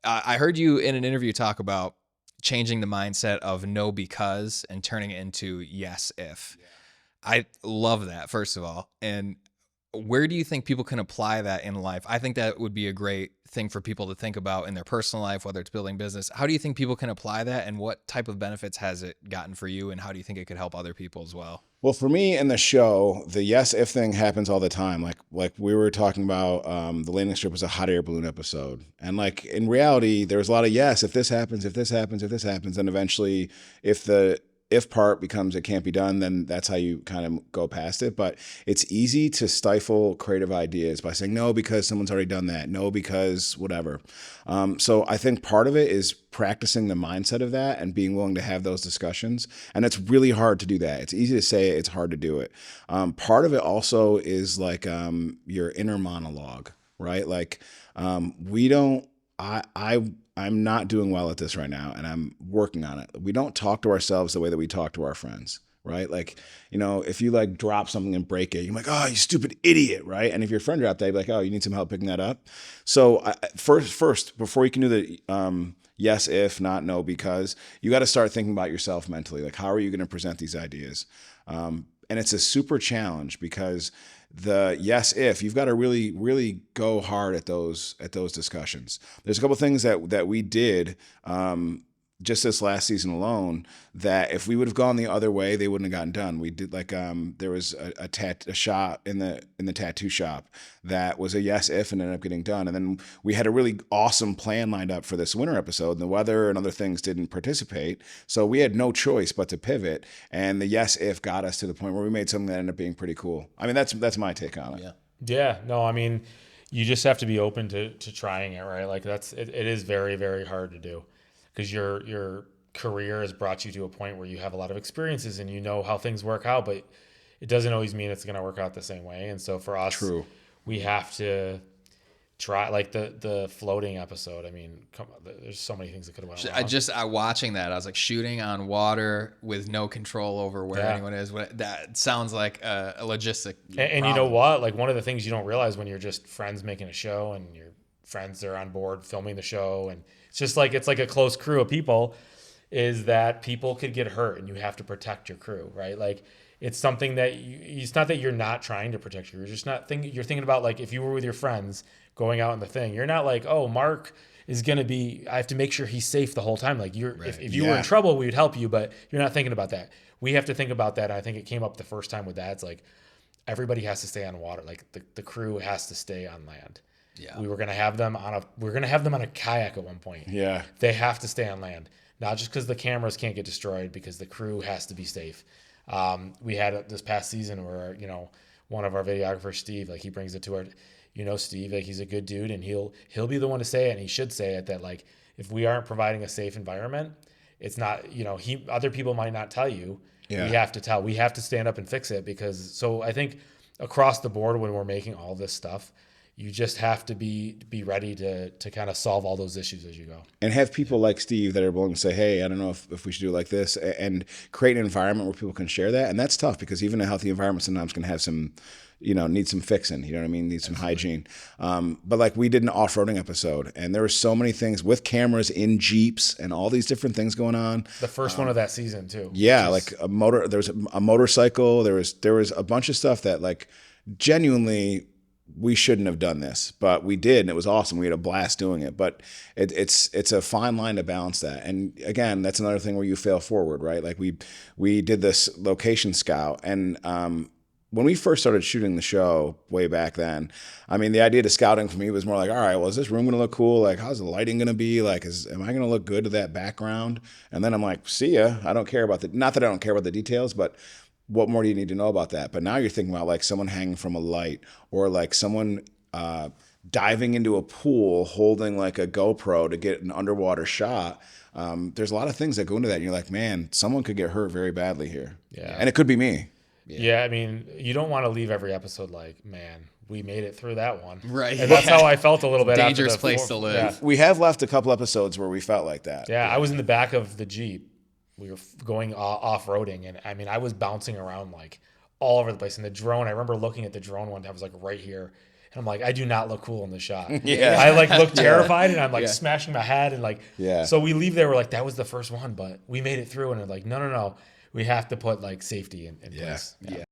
I heard you in an interview talk about changing the mindset of no because and turning it into yes if. I love that, first of all. And where do you think people can apply that in life? I think that would be a great thing for people to think about in their personal life, whether it's building business. How do you think people can apply that, and what type of benefits has it gotten for you, and how do you think it could help other people as well? Well, for me in the show, the yes if thing happens all the time. Like we were talking about, the landing strip was a hot air balloon episode, and like in reality, there was a lot of yes if this happens, if this happens, if this happens, and eventually, if the if part becomes it can't be done, then that's how you kind of go past it. But it's easy to stifle creative ideas by saying no because someone's already done that, no because whatever. So I think part of it is practicing the mindset of that and being willing to have those discussions. And it's really hard to do that. It's easy to say it, it's hard to do it. Part of it also is like your inner monologue, right? Like we don't. I'm not doing well at this right now, and I'm working on it. We don't talk to ourselves the way that we talk to our friends, right? Like, if you like drop something and break it, you're like, oh, you stupid idiot, right? And if your friend dropped that, you'd be like, oh, you need some help picking that up. So first, before you can do the yes, if, not no, because, you got to start thinking about yourself mentally. Like, how are you going to present these ideas? And it's a super challenge because the yes if you've got to really really go hard at those discussions. There's a couple of things that we did just this last season alone that if we would have gone the other way, they wouldn't have gotten done. We did like there was a shot in the tattoo shop that was a yes if and ended up getting done, and then we had a really awesome plan lined up for this winter episode, and the weather and other things didn't participate, so we had no choice but to pivot, and the yes if got us to the point where we made something that ended up being pretty cool. I mean, that's my take on it. Yeah. No, I mean, you just have to be open to trying it, right? Like it is very, very hard to do because your career has brought you to a point where you have a lot of experiences and you know how things work out, but it doesn't always mean it's going to work out the same way. And so for us, we have to try, like the floating episode. I mean, come on, there's so many things that could have went wrong. I watching that, I was like, shooting on water with no control over where anyone is. That sounds like a logistic and you know what? Like, one of the things you don't realize when you're just friends making a show and your friends are on board filming the show, and it's like a close crew of people, is that people could get hurt and you have to protect your crew, right? Like, it's something that it's not that you're not trying to protect your crew. You're just not thinking. You're thinking about, like, if you were with your friends going out in the thing, you're not like, oh, Mark is going to be, I have to make sure he's safe the whole time. Like, if you were in trouble, we would help you, but you're not thinking about that. We have to think about that. I think it came up the first time with that. It's like, everybody has to stay on water. Like, the crew has to stay on land. Yeah. We're going to have them on a kayak at one point. Yeah. They have to stay on land. Not just because the cameras can't get destroyed, because the crew has to be safe. We had this past season where, one of our videographers, Steve, like, he brings it to our, Steve, like, he's a good dude, and he'll be the one to say it, and he should say it, that, like, if we aren't providing a safe environment, it's not, other people might not tell you. Yeah. We have to stand up and fix it, because, so I think across the board, when we're making all this stuff, you just have to be ready to kind of solve all those issues as you go. And have people like Steve that are willing to say, hey, I don't know if we should do it like this, and create an environment where people can share that. And that's tough, because even a healthy environment sometimes can have some, need some fixing, you know what I mean? Need some hygiene. But like, we did an off-roading episode, and there were so many things with cameras in Jeeps and all these different things going on. The first one of that season too. Yeah. Like there was a motorcycle. There was a bunch of stuff that, like, genuinely, we shouldn't have done this, but we did, and it was awesome. We had a blast doing it, but it's a fine line to balance that. And again, that's another thing where you fail forward, right? Like, we did this location scout, and when we first started shooting the show way back then, I mean, the idea to scouting for me was more like, all right, well, is this room going to look cool? Like, how's the lighting going to be? Like, am I going to look good to that background? And then I'm like, see ya. I don't care about not that I don't care about the details, but what more do you need to know about that? But now you're thinking about, like, someone hanging from a light, or like someone diving into a pool holding like a GoPro to get an underwater shot. There's a lot of things that go into that. And you're like, man, someone could get hurt very badly here. Yeah. And it could be me. Yeah. I mean, you don't want to leave every episode like, man, we made it through that one. Right. And that's how I felt a little bit. Dangerous place to live. Yeah. We have left a couple episodes where we felt like that. Yeah. I was in the back of the Jeep. We were going off-roading, and I mean, I was bouncing around like all over the place. And the drone, I remember looking at the drone one time, I was like right here, And I'm like, I do not look cool in the shot. Yeah. I like look terrified, and I'm like smashing my head, and like, Yeah. So we leave there. We're like, that was the first one, but we made it through. And they're like, no, we have to put like safety in place. Yeah.